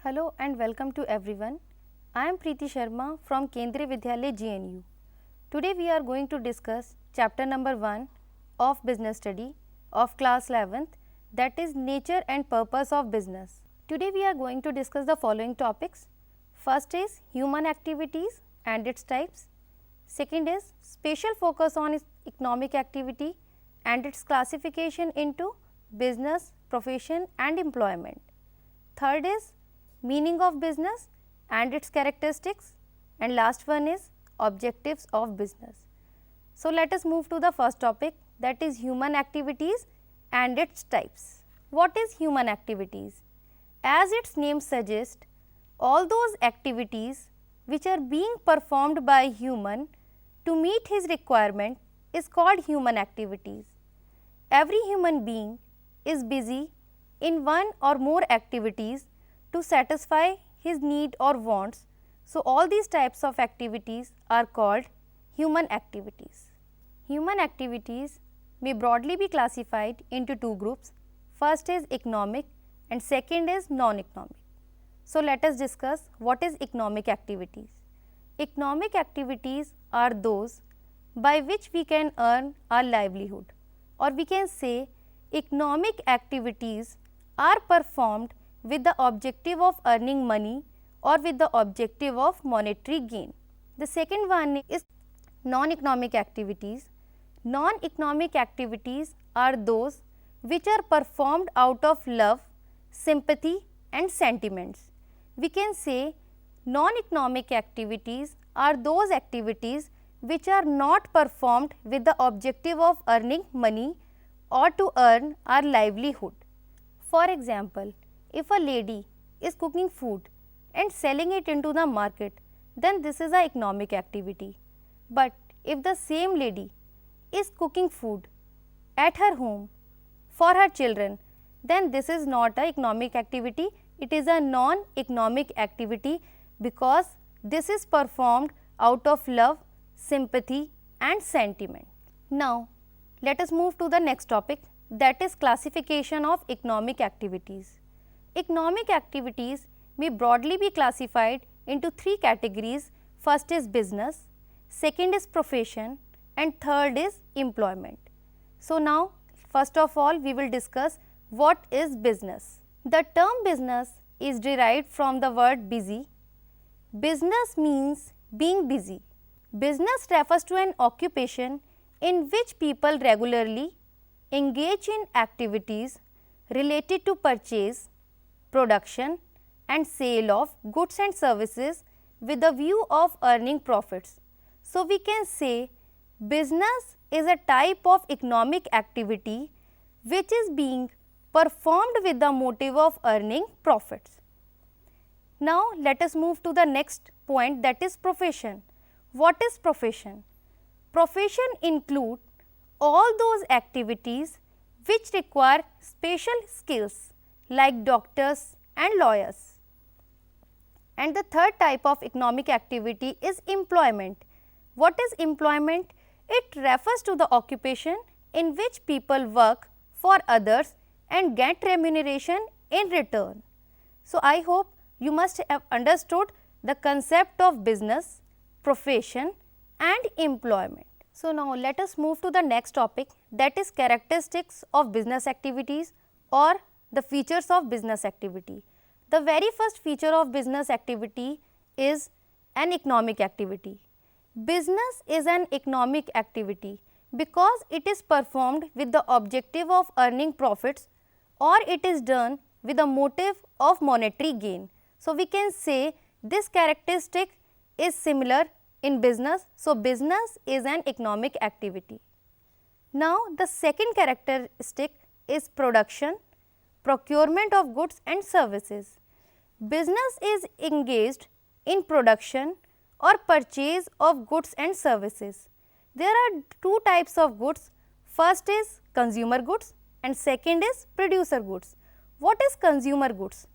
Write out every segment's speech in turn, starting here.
Hello and welcome to everyone. I am Preeti Sharma from Kendriya Vidyalaya GNU. Today we are going to discuss chapter number 1 of business study of class 11th, that is nature and purpose of business. Today we are going to discuss the following topics. First is human activities and its types. Second is special focus on economic activity and its classification into business, profession and employment. Third is meaning of business and its characteristics, and last one is objectives of business. So, let us move to the first topic, that is human activities and its types. What is human activities? As its name suggests, all those activities which are being performed by human to meet his requirement is called human activities. Every human being is busy in one or more activities to satisfy his need or wants. So, all these types of activities are called human activities. Human activities may broadly be classified into two groups. First is economic and second is non-economic. So, let us discuss what is economic activities. Economic activities are those by which we can earn our livelihood, or we can say economic activities are performed with the objective of earning money or with the objective of monetary gain. The second one is non-economic activities. Non-economic activities are those which are performed out of love, sympathy and sentiments. We can say non-economic activities are those activities which are not performed with the objective of earning money or to earn our livelihood. For example, if a lady is cooking food and selling it into the market, then this is an economic activity. But if the same lady is cooking food at her home for her children, then this is not an economic activity, it is a non-economic activity, because this is performed out of love, sympathy and sentiment. Now, let us move to the next topic, that is classification of economic activities. Economic activities may broadly be classified into three categories. First is business, second is profession and third is employment. So, now first of all we will discuss what is business. The term business is derived from the word busy. Business means being busy. Business refers to an occupation in which people regularly engage in activities related to purchase, production and sale of goods and services with a view of earning profits. So, we can say business is a type of economic activity which is being performed with the motive of earning profits. Now, let us move to the next point, that is profession. What is profession? Profession include all those activities which require special skills like doctors and lawyers. And the third type of economic activity is employment. What is employment? It refers to the occupation in which people work for others and get remuneration in return. So, I hope you must have understood the concept of business, profession and employment. So, now let us move to the next topic, that is characteristics of business activities or the features of business activity. The very first feature of business activity is an economic activity. Business is an economic activity because it is performed with the objective of earning profits or it is done with the motive of monetary gain. So, we can say this characteristic is similar in business. So, business is an economic activity. Now, the second characteristic is production, procurement of goods and services. Business is engaged in production or purchase of goods and services. There are two types of goods. First is consumer goods and second is producer goods. What is consumer goods?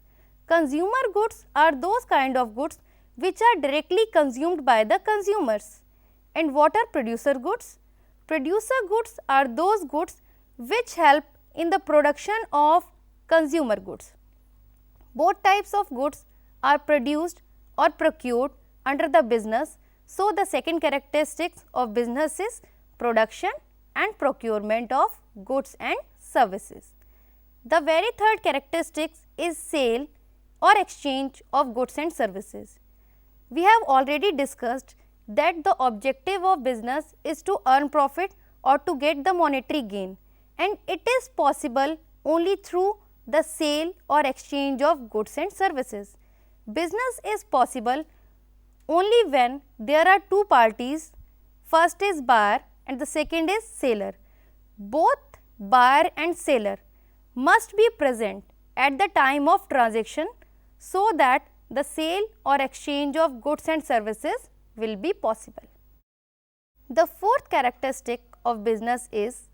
Consumer goods are those kind of goods which are directly consumed by the consumers. And what are producer goods? Producer goods are those goods which help in the production of consumer goods. Both types of goods are produced or procured under the business. So, the second characteristics of business is production and procurement of goods and services. The very third characteristics is sale or exchange of goods and services. We have already discussed that the objective of business is to earn profit or to get the monetary gain, and it is possible only through the sale or exchange of goods and services. Business is possible only when there are two parties, first is buyer and the second is seller. Both buyer and seller must be present at the time of transaction so that the sale or exchange of goods and services will be possible. The fourth characteristic of business is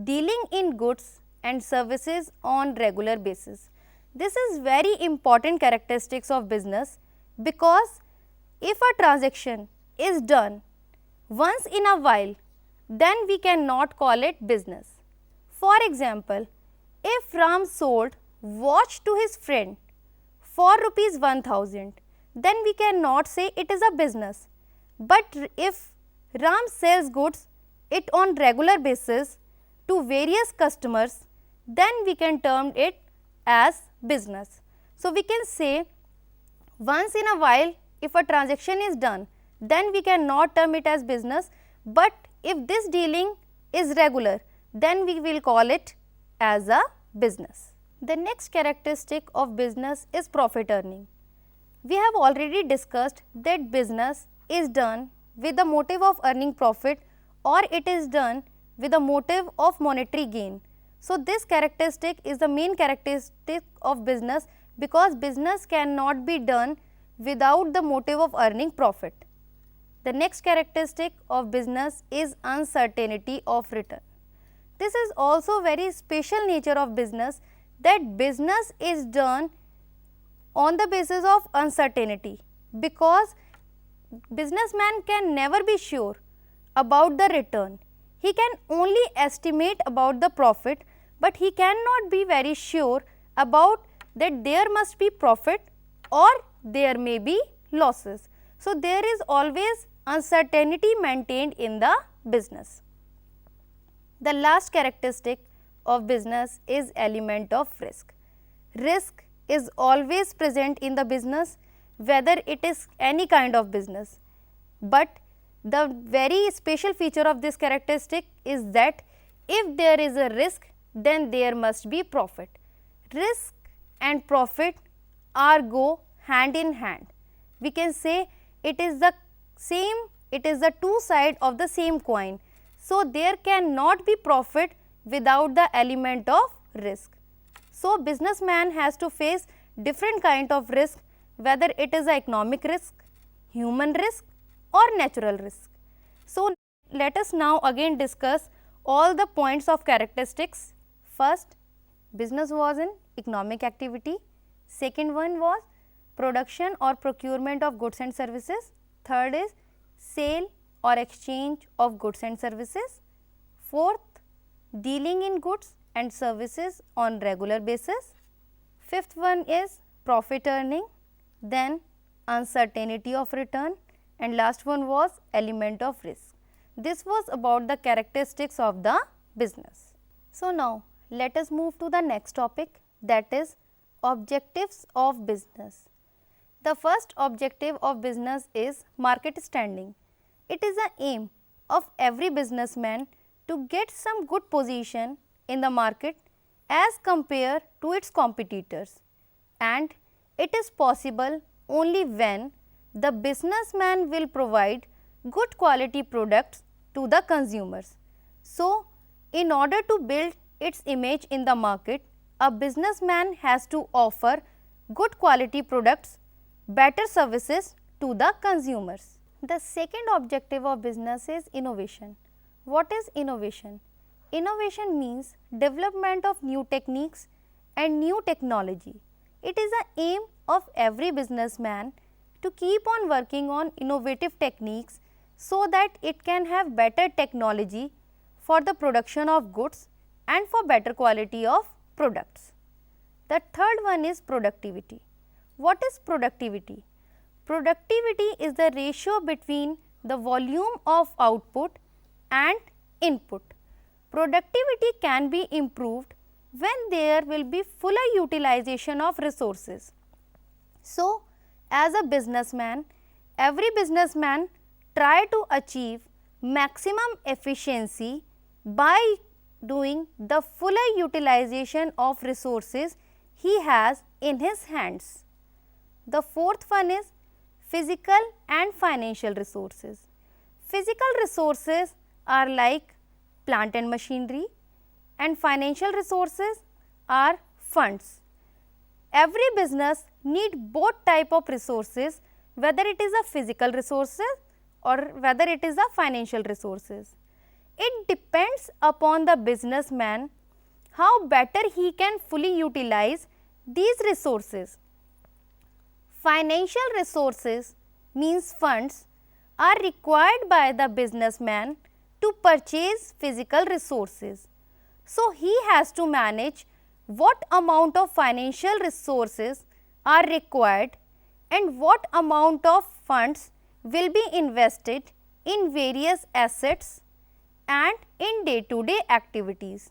dealing in goods and services on regular basis. This is very important characteristics of business, because if a transaction is done once in a while, then we cannot call it business. For example, if Ram sold watch to his friend for rupees 1000, then we cannot say it is a business. But if Ram sells goods it on regular basis to various customers, then we can term it as business. So, we can say once in a while if a transaction is done, then we cannot term it as business, but if this dealing is regular, then we will call it as a business. The next characteristic of business is profit earning. We have already discussed that business is done with the motive of earning profit or it is done with the motive of monetary gain. So, this characteristic is the main characteristic of business, because business cannot be done without the motive of earning profit. The next characteristic of business is uncertainty of return. This is also very special nature of business, that business is done on the basis of uncertainty, because businessman can never be sure about the return. He can only estimate about the profit, but he cannot be very sure about that there must be profit or there may be losses. So, there is always uncertainty maintained in the business. The last characteristic of business is element of risk. Risk is always present in the business, whether it is any kind of business, but the very special feature of this characteristic is that if there is a risk, then there must be profit. Risk and profit are go hand in hand. We can say it is the same, it is the two sides of the same coin. So, there cannot be profit without the element of risk. So, businessman has to face different kind of risk, whether it is a economic risk, human risk or natural risk. So, let us now again discuss all the points of characteristics. First, business was an economic activity. Second one was production or procurement of goods and services. Third is sale or exchange of goods and services. Fourth, dealing in goods and services on regular basis. Fifth one is profit earning, then uncertainty of return, and last one was element of risk. This was about the characteristics of the business. So, now let us move to the next topic, that is objectives of business. The first objective of business is market standing. It is the aim of every businessman to get some good position in the market as compared to its competitors, and it is possible only when the businessman will provide good quality products to the consumers. So, in order to build its image in the market, a businessman has to offer good quality products, better services to the consumers. The second objective of business is innovation. What is innovation? Innovation means development of new techniques and new technology. It is the aim of every businessman to keep on working on innovative techniques so that it can have better technology for the production of goods and for better quality of products. The third one is productivity. What is productivity? Productivity is the ratio between the volume of output and input. Productivity can be improved when there will be fuller utilization of resources. So, as a businessman, every businessman try to achieve maximum efficiency by doing the fuller utilization of resources he has in his hands. The fourth one is physical and financial resources. Physical resources are like plant and machinery, and financial resources are funds. Every business need both type of resources, whether it is a physical resources or whether it is a financial resources. It depends upon the businessman how better he can fully utilize these resources. Financial resources means funds are required by the businessman to purchase physical resources. So, he has to manage what amount of financial resources are required and what amount of funds will be invested in various assets and in day-to-day activities.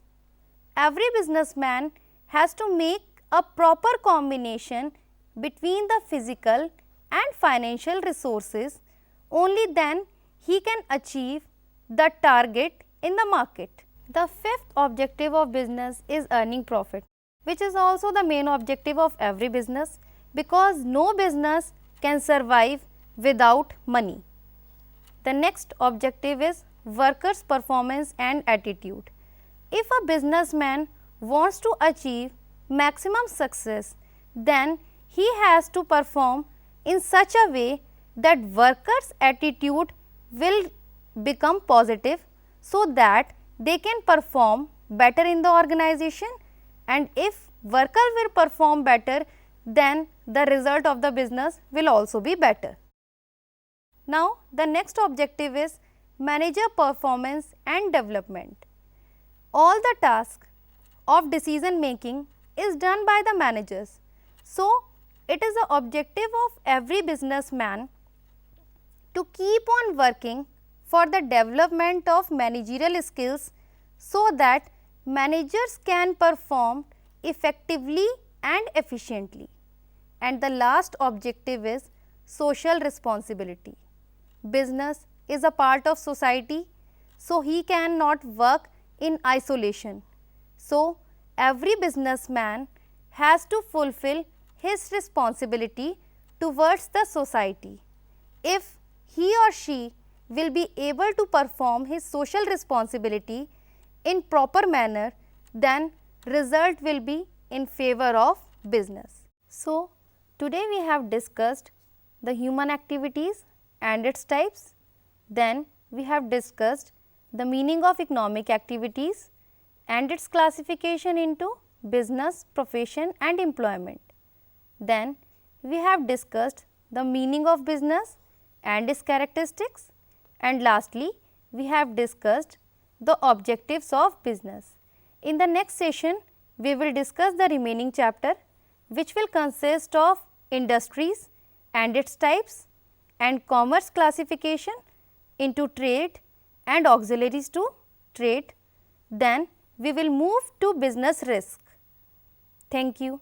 Every businessman has to make a proper combination between the physical and financial resources. Only then he can achieve the target in the market. The fifth objective of business is earning profit, which is also the main objective of every business, because no business can survive without money. The next objective is workers' performance and attitude. If a businessman wants to achieve maximum success, then he has to perform in such a way that workers' attitude will become positive, so that they can perform better in the organization, and if worker will perform better, then the result of the business will also be better. Now, the next objective is manager performance and development. All the task of decision making is done by the managers. So, it is the objective of every businessman to keep on working for the development of managerial skills, so that managers can perform effectively and efficiently. And the last objective is social responsibility. Business is a part of society, so he cannot work in isolation. So, every businessman has to fulfill his responsibility towards the society. If he or she will be able to perform his social responsibility in proper manner, then result will be in favor of business. So, today we have discussed the human activities and its types. Then we have discussed the meaning of economic activities and its classification into business, profession and employment. Then we have discussed the meaning of business and its characteristics, and lastly we have discussed the objectives of business. In the next session, we will discuss the remaining chapter, which will consist of industries and its types and commerce classification into trade and auxiliaries to trade. Then we will move to business risk. Thank you.